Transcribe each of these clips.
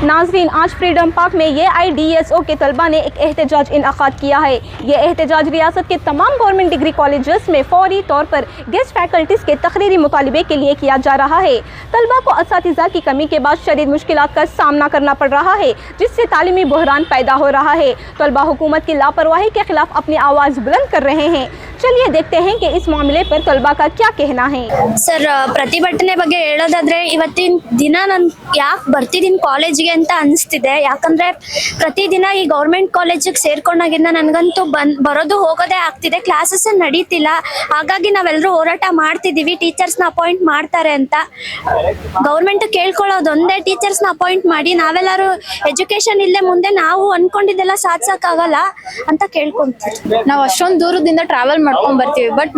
नाजरीन, आज freedom park में AIDSO के तलबा ने एक एहतजाज इनअक़ाद किया है। ये एहतजाज रियासत के तमाम गवर्नमेंट डिग्री कॉलेजेस में फौरी तौर पर गेस्ट फैकल्टीज़ के तकरीरी मुतालबे के लिए किया जा रहा है। तलबा को असातिज़ा की कमी के बाद शदीद मुश्किलात का सामना करना पड़ रहा है, जिससे तालीमी बहरान पैदा हो रहा है। तलबा हुकूमत की लापरवाही के खिलाफ अपनी आवाज़ बुलंद कर रहे हैं। चलिए देखते हैं कि इस मामले पर तलबा का क्या कहना है। सर, ಪ್ರತಿಭಟನೆ ಬಗ್ಗೆ ಹೇಳೋದಾದ್ರೆ ಇವತ್ತಿನ ದಿನ ನಾನು ಯಾಕೆ ಬರ್ತಿದ್ದೀನಿ ಕಾಲೇಜಿಗೆ ಅಂತ ಅನಿಸ್ತಿದೆ. ಯಾಕಂದ್ರೆ ಪ್ರತಿದಿನ ಈ ಗೌರ್ಮೆಂಟ್ ಕಾಲೇಜಿಗೆ ಸೇರ್ಕೊಂಡಾಗಿಂದ ನನಗಂತೂ ಬರೋದು ಹೋಗೋದೇ ಆಗ್ತಿದೆ. ಕ್ಲಾಸಸ್ ನಡೀತಿಲ್ಲ. ಹಾಗಾಗಿ ನಾವೆಲ್ಲರೂ ಹೋರಾಟ ಮಾಡ್ತಿದ್ದೀವಿ, ಟೀಚರ್ಸ್ನ ಅಪಾಯಿಂಟ್ ಮಾಡ್ತಾರೆ ಅಂತ. ಗೌರ್ಮೆಂಟ್ ಕೇಳ್ಕೊಳ್ಳೋದೊಂದೇ, ಟೀಚರ್ಸ್ನ ಅಪಾಯಿಂಟ್ ಮಾಡಿ ನಾವೆಲ್ಲರೂ ಎಜುಕೇಶನ್ ಇಲ್ಲೇ ಮುಂದೆ ನಾವು ಅನ್ಕೊಂಡಿದ್ದೆಲ್ಲ ಸಾಧಿಸಕ್ಕಾಗಲ್ಲ ಅಂತ ಕೇಳ್ಕೊಂತೀವಿ. ನಾವು ಅಷ್ಟೊಂದು ದೂರದಿಂದ ಟ್ರಾವೆಲ್ ಮಾಡ್ಕೊಂಡ್ ಬರ್ತೀವಿ. ಬಟ್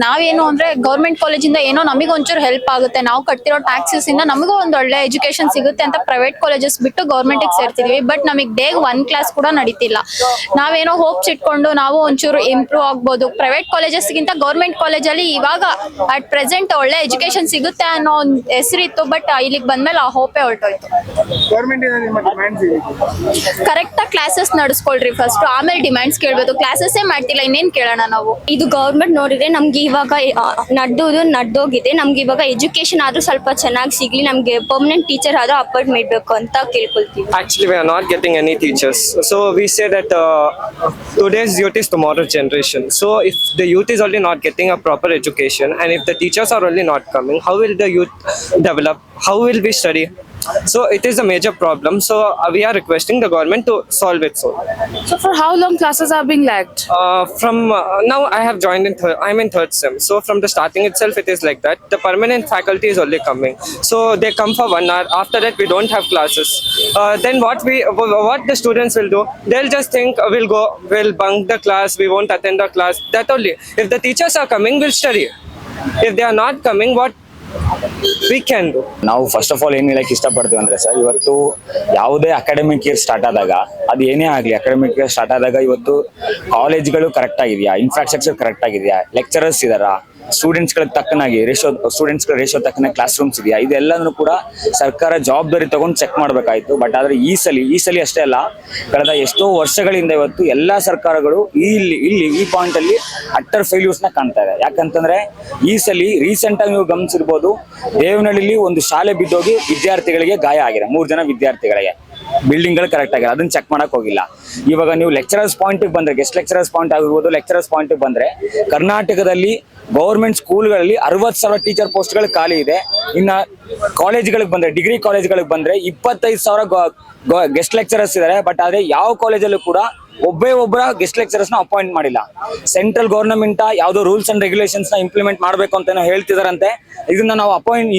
ನಾವೇನು ಅಂದ್ರೆ ಗೌರ್ಮೆಂಟ್ ಕಾಲೇಜಿಂದ ಏನೋ ನಮಗೆ ಒಂಚೂರು ಹೆಲ್ಪ್ ಆಗುತ್ತೆ, ನಾವು ಕಟ್ಟಿರೋ ಟ್ಯಾಕ್ಸಸ್ ಇಂದ ನಮಗೂ ಒಂದು ಒಳ್ಳೆ ಎಜುಕೇಶನ್ ಸಿಗುತ್ತೆ ಅಂತ ಪ್ರೈವೇಟ್ ಕಾಲೇಜಸ್ ಬಿಟ್ಟು ಗೌರ್ಮೆಂಟ್ ಸೇರ್ತಿದೀವಿ. ಬಟ್ ನಮಗೆ ಡೇಗ್ 1 ಕ್ಲಾಸ್ ಕೂಡ ನಡೀತಿಲ್ಲ. ನಾವೇನೋ ಹೋಪ್ಸ್ ಇಟ್ಕೊಂಡು ನಾವು ಒಂಚೂರು ಇಂಪ್ರೂವ್ ಆಗ್ಬೋದು. ಪ್ರೈವೇಟ್ ಕಾಲೇಜಸ್ ಗಿಂತ ಗೌರ್ಮೆಂಟ್ ಕಾಲೇಜಲ್ಲಿ ಇವಾಗ ಅಟ್ ಪ್ರೆಸೆಂಟ್ ಒಳ್ಳೆ ಎಜುಕೇಶನ್ ಸಿಗುತ್ತೆ ಅನ್ನೋ ಒಂದು ಹೆಸರಿತ್ತು. ಬಟ್ ಇಲ್ಲಿಗೆ ಬಂದ್ಮೇಲೆ ಆ ಹೋಪೇ ಹೊರಟೋಯ್ತು. ಕರೆಕ್ಟ್ ಆಗಿ ಕ್ಲಾಸಸ್ ನಡೆಸ್ಕೊಳ್ರಿ ಫಸ್ಟ್, ಆಮೇಲೆ ಡಿಮ್ಯಾಂಡ್ಸ್ ಕೇಳ್ಬೋದು. ಕ್ಲಾಸಸ್ಸೇ ಮಾಡ್ತಿಲ್ಲ, ಇನ್ನೇನ್ ಕೇಳೋಣ ನಾವು. ಇದು ಗೌರ್ಮೆಂಟ್ ನೋಡಿದ್ರೆ ನಮ್ಗೆ ಇವಾಗ ನಡೆದೋಗಿದೆ. ನಮ್ಗೆ ಇವಾಗ ಎಜುಕೇಶನ್ ಆದ್ರೂ ಸ್ವಲ್ಪ ಚೆನ್ನಾಗಿ ಸಿಗ್ಲಿ, ನಮ್ಗೆ ಪರ್ಮನೆಂಟ್ ಟೀಚರ್ ಆದ್ರೂ ಅಪಾಯಿಂಟ್ ಮಾಡಬೇಕು ಅಂತ ಕೇಳ್ಕೊಳ್ತೀವಿ. Actually, we are not getting any teachers. So we say that today's youth is tomorrow's generation. So if the youth is already not getting a proper education, and if the teachers are already not coming, how will the youth develop? How will we study? So it is a major problem. So we are requesting the government to solve it. So for how long classes are being lagged? From now I have joined in I'm in third sem. So from the starting itself it is like that. The permanent faculty is only coming. So they come for 1 hour. After that we don't have classes. Then what the students will do? They'll just think we'll bunk the class. We won't attend the class. That only. If the teachers are coming, we'll study. If they are not coming, what we can do? ನಾವು first of all ಏನ್ ಹೇಳಕ್ ಇಷ್ಟಪಡ್ತೀವಿ ಅಂದ್ರೆ sir, ಇವತ್ತು ಯಾವುದೇ academic year start ಆದಾಗ, ಅದು ಏನೇ ಆಗಲಿ, ಅಕಾಡೆಮಿಕ್ ಇಯರ್ ಸ್ಟಾರ್ಟ್ ಆದಾಗ ಇವತ್ತು ಕಾಲೇಜ್ಗಳು ಕರೆಕ್ಟ್ ಆಗಿದೆಯಾ, ಇನ್ಫ್ರಾಸ್ಟ್ರಕ್ಚರ್ ಕರೆಕ್ಟ್ ಆಗಿದೆಯಾ, ಲೆಕ್ಚರರ್ಸ್ ಇದಾರಾ, ಸ್ಟೂಡೆಂಟ್ಸ್ಗಳಿಗೆ ತಕ್ಕನಾಗಿ ರೇಷೋ ತಕ್ಕನಾಗಿ ಕ್ಲಾಸ್ ರೂಮ್ಸ್ ಇದೆಯಾ, ಇದೆಲ್ಲನೂ ಕೂಡ ಸರ್ಕಾರ ಜವಾಬ್ದಾರಿ ತಗೊಂಡು ಚೆಕ್ ಮಾಡಬೇಕಾಯ್ತು. ಬಟ್ ಆದ್ರೆ ಈ ಸಲ ಅಷ್ಟೇ ಅಲ್ಲ, ಕಳೆದ ಎಷ್ಟೋ ವರ್ಷಗಳಿಂದ ಇವತ್ತು ಎಲ್ಲಾ ಸರ್ಕಾರಗಳು ಈ ಪಾಯಿಂಟ್ ಅಲ್ಲಿ ಅಟ್ಟರ್ ಫೇಲ್ಯೂರ್ಸ್ ನ ಕಾಣ್ತಾ ಇದೆ. ಯಾಕಂತಂದ್ರೆ ಈ ಸಲ ರೀಸೆಂಟ್ ಆಗಿ ನೀವು ಗಮನಿಸಿರ್ಬೋದು, ದೇವನಹಳ್ಳಿಲಿ ಒಂದು ಶಾಲೆ ಬಿದ್ದೋಗಿ ವಿದ್ಯಾರ್ಥಿಗಳಿಗೆ ಗಾಯ ಆಗಿದೆ, 3 ಜನ ವಿದ್ಯಾರ್ಥಿಗಳಿಗೆ. ಬಿಲ್ಡಿಂಗ್ ಗಳು ಕರೆಕ್ಟ್ ಆಗಿಲ್ಲ, ಅದನ್ನ ಚೆಕ್ ಮಾಡಕ್ ಹೋಗಿಲ್ಲ. ಇವಾಗ ನೀವು ಲೆಕ್ಚರರ್ಸ್ ಪಾಯಿಂಟ್ ಬಂದ್ರೆ, ಗೆಸ್ಟ್ ಲೆಕ್ಚರರ್ಸ್ ಪಾಯಿಂಟ್ ಆಗಿರ್ಬೋದು, ಲೆಕ್ಚರರ್ಸ್ ಪಾಯಿಂಟ್ ಬಂದ್ರೆ, ಕರ್ನಾಟಕದಲ್ಲಿ ಗೌರ್ಮೆಂಟ್ ಸ್ಕೂಲ್ಗಳಲ್ಲಿ 60,000 ಟೀಚರ್ ಪೋಸ್ಟ್ ಗಳು ಖಾಲಿ ಇದೆ. ಇನ್ನ ಕಾಲೇಜ್ಗಳಿಗೆ ಬಂದ್ರೆ, ಡಿಗ್ರಿ ಕಾಲೇಜ್ಗಳಿಗೆ ಬಂದ್ರೆ 25,000 ಗೆಸ್ಟ್ ಲೆಕ್ಚರರ್ಸ್ ಇದಾರೆ. ಬಟ್ ಆದ್ರೆ ಯಾವ ಕಾಲೇಜಲ್ಲೂ ಕೂಡ ಒಬ್ಬರ ಗೆಸ್ಟ್ ಲೆಕ್ಚರರ್ಸ್ ನ ಅಪಾಯಿಂಟ್ ಮಾಡಿಲ್ಲ. ಸೆಂಟ್ರಲ್ ಗವರ್ನಮೆಂಟ್ ಯಾವ್ದೋ ರೂಲ್ಸ್ ಅಂಡ್ ರೆಗ್ಯುಲೇಷನ್ಸ್ ನ ಇಂಪ್ಲಿಮೆಂಟ್ ಮಾಡ್ಬೇಕು ಅಂತ ಹೇಳ್ತಿದಾರಂತೆ. ಇದನ್ನ ನಾವು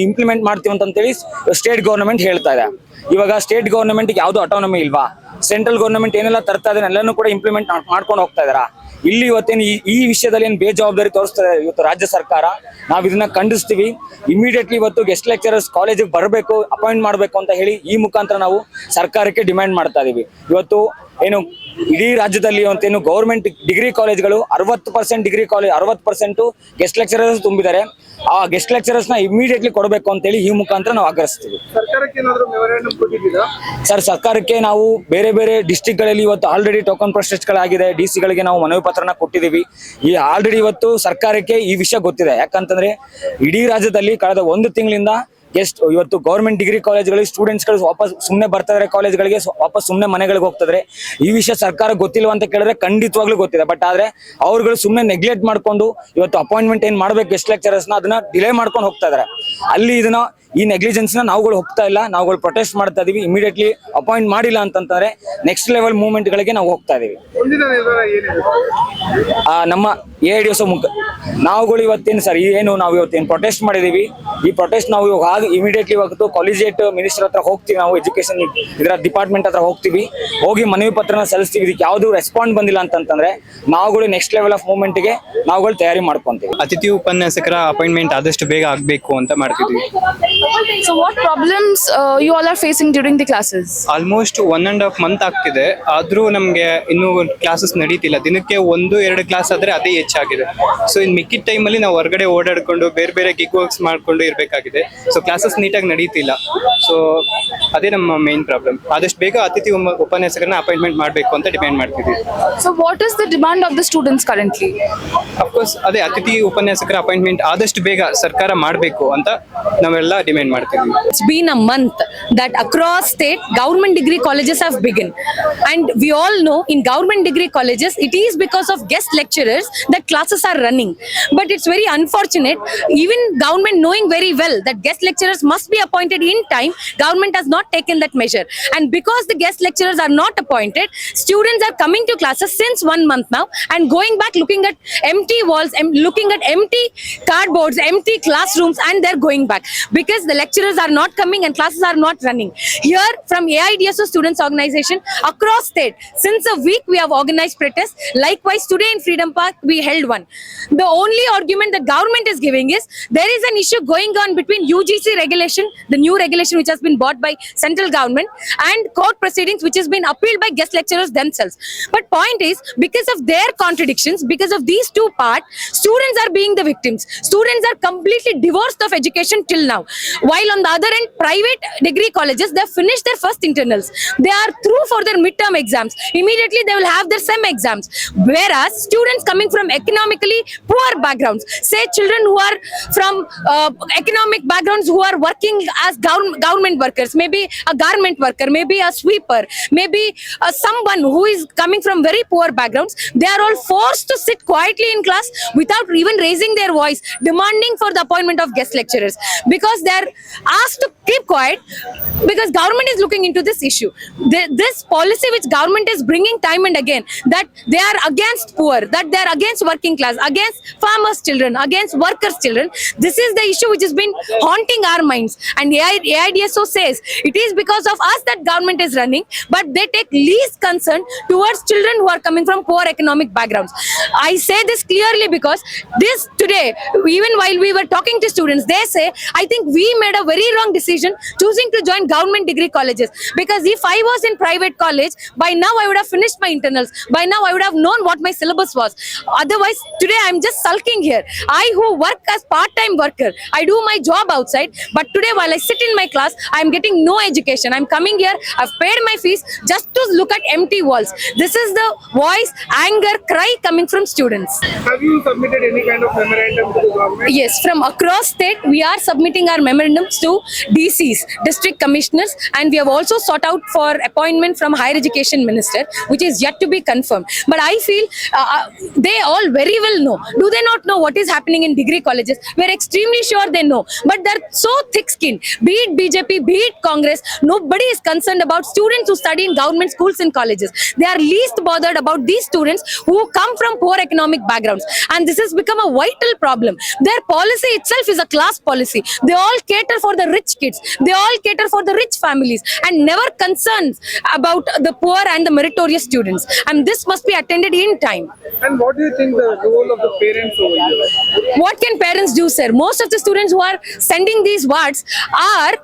ಇಂಪ್ಲಿಮೆಂಟ್ ಮಾಡ್ತೀವಿ ಅಂತೇಳಿ ಸ್ಟೇಟ್ ಗವರ್ನಮೆಂಟ್ ಹೇಳ್ತಾ ಇದೆ. ಇವಾಗ ಸ್ಟೇಟ್ ಗವರ್ನಮೆಂಟ್ ಯಾವ್ದು ಅಟಾನಮಿ ಇಲ್ವಾ? ಸೆಂಟ್ರಲ್ ಗವರ್ನಮೆಂಟ್ ಏನೆಲ್ಲ ತರ್ತಾ ಇದೆ ಎಲ್ಲನೂ ಕೂಡ ಇಂಪ್ಲಿಮೆಂಟ್ ಮಾಡ್ಕೊಂಡು ಹೋಗ್ತಾ ಇದಾರ. ಇಲ್ಲಿ ಇವತ್ತೇನು ಈ ವಿಷಯದಲ್ಲಿ ಏನು ಬೇಜವಾಬ್ದಾರಿ ತೋರಿಸ್ತಾರೆ ಇವತ್ತು ರಾಜ್ಯ ಸರ್ಕಾರ, ನಾವು ಇದನ್ನ ಖಂಡಿಸ್ತೀವಿ. ಇಮಿಡಿಯೇಟ್ಲಿ ಇವತ್ತು ಗೆಸ್ಟ್ ಲೆಕ್ಚರರ್ಸ್ ಕಾಲೇಜಿಗೆ ಬರಬೇಕು, ಅಪಾಯಿಂಟ್ ಮಾಡಬೇಕು ಅಂತ ಹೇಳಿ ಈ ಮುಖಾಂತರ ನಾವು ಸರ್ಕಾರಕ್ಕೆ ಡಿಮ್ಯಾಂಡ್ ಮಾಡ್ತಾ ಇದೀವಿ. ಇವತ್ತು ಏನು ಇಡೀ ರಾಜ್ಯದಲ್ಲಿ ಅಂತೇನು ಗೌರ್ಮೆಂಟ್ ಡಿಗ್ರಿ ಕಾಲೇಜ್ಗಳು 60% ಡಿಗ್ರಿ ಕಾಲೇಜ್ 60% ಗೆಸ್ಟ್ ಲೆಕ್ಚರರ್ಸ್ ತುಂಬಿದ್ದಾರೆ. ಆ ಗೆಸ್ಟ್ ಲೆಕ್ಚರರ್ಸ್ ನ ಇಮಿಡಿಯೇಟ್ಲಿ ಕೊಡಬೇಕು ಅಂತ ಹೇಳಿ ಈ ಮುಖಾಂತರ ನಾವು ಆಗ್ರಹಿಸ್ತೀವಿ. ಸರ್, ಸರ್ಕಾರಕ್ಕೆ ನಾವು ಬೇರೆ ಡಿಸ್ಟ್ರಿಕ್ಟ್ ಗಳಲ್ಲಿ ಇವತ್ತು ಆಲ್ರೆಡಿ ಟೋಕನ್ ಪ್ರೊಸೆಸ್ ಗಳಾಗಿದೆ. DC ಗಳಿಗೆ ನಾವು ಮನವಿ ಪತ್ರನ ಕೊಟ್ಟಿದ್ದೀವಿ. ಈ ಆಲ್ರೆಡಿ ಇವತ್ತು ಸರ್ಕಾರಕ್ಕೆ ಈ ವಿಷಯ ಗೊತ್ತಿದೆ. ಯಾಕಂತಂದ್ರೆ ಇಡೀ ರಾಜ್ಯದಲ್ಲಿ ಕಳೆದ 1 ತಿಂಗಳಿಂದ ಇವತ್ತು ಗೌರ್ಮೆಂಟ್ ಡಿಗ್ರಿ ಕಾಲೇಜ್ಗಳಿಗೆ ಸ್ಟೂಡೆಂಟ್ಸ್ ಗಳು ವಾಪಸ್ ಸುಮ್ಮನೆ ಬರ್ತಾ ಇದಾರೆ, ಕಾಲೇಜ್ಗಳಿಗೆ ವಾಪಸ್ ಸುಮ್ಮನೆ ಮನೆಗಳಿಗೆ ಹೋಗ್ತಿದ್ರೆ. ಈ ವಿಷಯ ಸರ್ಕಾರ ಗೊತ್ತಿಲ್ವ ಅಂತ ಕೇಳಿದ್ರೆ ಖಂಡಿತವಾಗ್ಲೂ ಗೊತ್ತಿದೆ. ಬಟ್ ಆದ್ರೆ ಅವ್ರುಗಳು ಸುಮ್ಮನೆ ನೆಗ್ಲೆಕ್ಟ್ ಮಾಡ್ಕೊಂಡು ಇವತ್ತು ಅಪಾಯಿಂಟ್ಮೆಂಟ್ ಏನ್ ಮಾಡ್ಬೇಕು ಗೆಸ್ಟ್ ಲೆಕ್ಚರರ್ಸ್ ನ, ಅದನ್ನ ಡಿಲೇ ಮಾಡ್ಕೊಂಡು ಹೋಗ್ತಾ ಇದಾರೆ. ಅಲ್ಲಿ ಈ ನೆಗ್ಲಿಜೆನ್ಸ್ ನ ನಾವುಗಳು ಹೋಗ್ತಾ ಇಲ್ಲ, ನಾವುಗಳು ಪ್ರೊಟೆಸ್ಟ್ ಮಾಡ್ತಾ ಇದೀವಿ. ಇಮಿಡಿಯೇಟ್ಲಿ ಅಪಾಯಿಂಟ್ ಮಾಡಿಲ್ಲ ಅಂತಂದ್ರೆ ನೆಕ್ಸ್ಟ್ ಲೆವೆಲ್ ಮೂವ್ಮೆಂಟ್ ಗಳಿಗೆ ನಾವು ಹೋಗ್ತಾ ಇದೀವಿ. ನಮ್ಮ AIDSO ನಾವುಗಳು ಇವತ್ತೇನು ಸರ್, ನಾವು ಇವತ್ತೇನು ಪ್ರೊಟೆಸ್ಟ್ ಮಾಡಿದೀವಿ, ಈ ಪ್ರೊಟೆಸ್ಟ್ ನಾವು ಇಮಿಡಿಯೇಟ್ಲಿ ಇವತ್ತು ಕಾಲೇಜಿಯೇಟ್ ಮಿನಿಸ್ಟರ್ ಹತ್ರ ಹೋಗ್ತೀವಿ, ನಾವು ಎಜುಕೇಶನ್ ಇದರ ಡಿಪಾರ್ಟ್ಮೆಂಟ್ ಹತ್ರ ಹೋಗಿ ಮನವಿ ಪತ್ರನ ಸಲ್ಲಿಸ್ತೀವಿ. ಇದಕ್ಕೆ ಯಾವ್ದು ರೆಸ್ಪಾಂಡ್ ಬಂದಿಲ್ಲ ಅಂತಂದ್ರೆ ನಾವುಗಳು ನೆಕ್ಸ್ಟ್ ಲೆವೆಲ್ ಆಫ್ ಮೂವ್ಮೆಂಟ್ ಗೆ ನಾವುಗಳು ತಯಾರಿ ಮಾಡ್ಕೊಂತೀವಿ. ಅತಿಥಿ ಉಪನ್ಯಾಸಕರ ಅಪಾಯಿಂಟ್ಮೆಂಟ್ ಆದಷ್ಟು ಬೇಗ ಆಗ್ಬೇಕು ಅಂತ ಮಾಡ್ತಿದ್ವಿ. So what problems you all are facing during the classes? Almost 1.5 month ಆಗ್ತಿದೆ, ಆದ್ರೂ ನಮಗೆ ಇನ್ನೂ ಕ್ಲಾಸಸ್ ನಡೀತಿಲ್ಲ. ದಿನಕ್ಕೆ 1-2 ಕ್ಲಾಸ್ ಆದ್ರೆ ಅದೇ ಹೆಚ್ಚಾಗಿದೆ. ಸೊ ಇನ್ ಮಿಕ್ಕಿದ ಟೈಮಲ್ಲಿ ನಾವು ಹೊರಗಡೆ ಓಡಾಡ್ಕೊಂಡು ಬೇರೆ ಬೇರೆ ಗಿಗ್ ವರ್ಕ್ಸ್ ಮಾಡ್ಕೊಂಡು ಇರಬೇಕಾಗಿದೆ. ಸೊ ಕ್ಲಾಸಸ್ ನೀಟಾಗಿ ನಡೀತಿಲ್ಲ. ಸೊ ಅದೇ ನಮ್ಮ ಮೇನ್ ಪ್ರಾಬ್ಲಮ್. ಆದಷ್ಟು ಬೇಗ ಅತಿಥಿ ಉಪನ್ಯಾಸಕರನ್ನ ಅಪಾಯಿಂಟ್ಮೆಂಟ್ ಮಾಡಬೇಕು ಅಂತ ಡಿಮ್ಯಾಂಡ್ ಮಾಡ್ತಿದ್ದೀವಿ. So what is the demand of the students currently? Of course ಅದೇ ಅತಿಥಿ ಉಪನ್ಯಾಸಕರ ಅಪಾಯಿಂಟ್ಮೆಂಟ್ ಆದಷ್ಟು ಬೇಗ ಸರ್ಕಾರ ಮಾಡಬೇಕು ಅಂತ ನಾವೆಲ್ಲ ಡಿಮ್ಯಾಂಡ್ ಮಾಡ್ತಿದ್ದೀವಿ. It's been a month that across state government degree colleges have begun, and we all know in government degree colleges it is because of guest lecturers that classes are running. But it's very unfortunate, even government knowing very well that guest lecturers must be appointed in time, government has not taken that measure, and because the guest lecturers are not appointed, students are coming to classes since 1 month now and going back looking at empty walls and looking at empty cardboards, empty classrooms, and they're going back because the lecturers are not coming and classes are not running. Here from AIDSO students organization across state, since a week we have organized protests. Likewise today in Freedom Park we held one. The only argument the government is giving is there is an issue going on between UGC regulation, the new regulation which has been bought by central government, and court proceedings which has been appealed by guest lecturers themselves. But point is, because of their contradictions, because of these two parts, students are being the victims. Students are completely divorced of education till now. While on the other end, private degree colleges, they have finished their first internals. They are through for their midterm exams. Immediately they will have their SEM exams. Whereas students coming from economically poor backgrounds, say children who are from economic backgrounds who are working as government workers, maybe a garment worker, maybe a sweeper, maybe someone who is coming from very poor backgrounds, they are all forced to sit quietly in class without even raising their voice, demanding for the appointment of guest lecturers, because they are asked to keep quiet because government is looking into this issue. This policy which government is bringing time and again, that they are against poor, that they are against working class, against farmers' children, against workers' children, this is the issue which has been haunting our minds. And AIDSO says it is because of us that government is running, but they take least concern towards children who are coming from poor economic backgrounds. I say this clearly because this today, even while we were talking to students, they say, I think we made a very wrong decision choosing to join government degree colleges, because if I was in private college, by now I would have finished my internals, by now I would have known what my syllabus was. Otherwise today I'm just sulking here. I who work as part-time worker, I do my job outside, but today while I sit in my class, I'm getting no education. I'm coming here, I've paid my fees just to look at empty walls. This is the voice, anger, cry coming from students. Have you submitted any kind of memorandum to the government? Yes, from across state we are submitting our memorandums to DCs, district commissioners, and we have also sought out for appointment from higher education minister, which is yet to be confirmed. But I feel they all very well know. Do they not know what is happening in degree colleges? We are extremely sure they know, but they're so thick-skinned. Be it BJP, be it Congress, nobody is concerned about students who study in government schools and colleges. They are least bothered about these students who come from poor economic backgrounds, and this has become a vital problem. Their policy itself is a class policy. They all cater for the rich kids, they all cater for the rich families, and never concerns about the poor and the meritorious students, and this must be attended in time. And what do you think the role of the parents over here? What can parents do, sir? Most of the students who are sending these wards are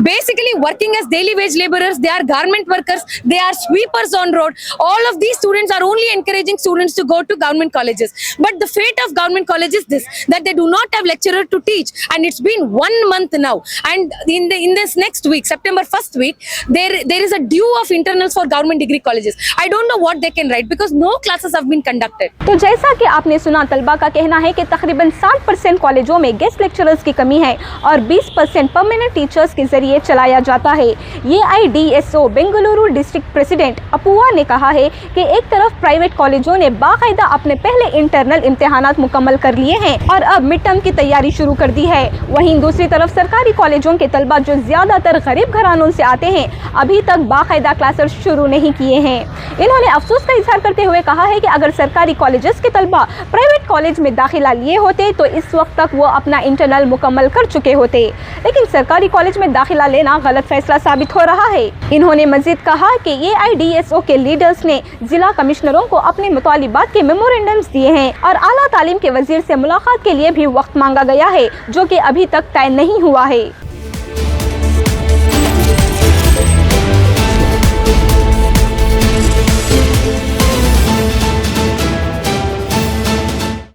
basically working as daily wage laborers. They are garment workers, they are sweepers on road. All of these students are only encouraging students to go to government colleges, but the fate of government college is this, that they do not have lecturer to teach, and it's been 1 month now, and in this next week, September 1st week, there is a due of internals for government degree colleges. I don't know what they can write because no classes have been conducted. तो जैसा कि आपने सुना, तलबा का कहना है कि तकरीबन 60% कॉलेजों में गेस्ट लेक्चरर्स की कमी है और 20% परमानेंट टीचर्स के जरिए चलाया जाता है। ये AIDSO बेंगलुरु डिस्ट्रिक्ट प्रेसिडेंट अपुआ ने कहा है कि एक तरफ प्राइवेट कॉलेजों ने बाकायदा अपने पहले इंटरनल इम्तिहानात मुकम्मल कर लिए हैं और अब मिड टर्म की तैयारी शुरू कर दी है, वहीं दूसरी तरफ सरकारी कॉलेजों के तलबा जो ज़्यादातर गरीब घरानों से आते हैं अभी तक बाकायदा क्लासेस शुरू नहीं किए हैं। इन्होंने अफसोस का इजहार करते हुए कहा है कि अगर सरकारी कॉलेजेस के तलबा प्राइवेट कॉलेज में दाखिला लिए होते तो इस वक्त तक वो अपना इंटरनल मुकम्मल कर चुके होते, लेकिन सरकारी कॉलेज में दाखिला लेना गलत फैसला साबित हो रहा है। इन्होंने मजीद कहा कि AIDSO के लीडर्स ने जिला कमिश्नरों को अपने मुतालिबात के मेमोरेंडम्स दिए हैं और आला तालीम के वजीर से मुलाकात के लिए भी वक्त मांगा गया है, जो कि अभी तक तय नहीं हुआ है।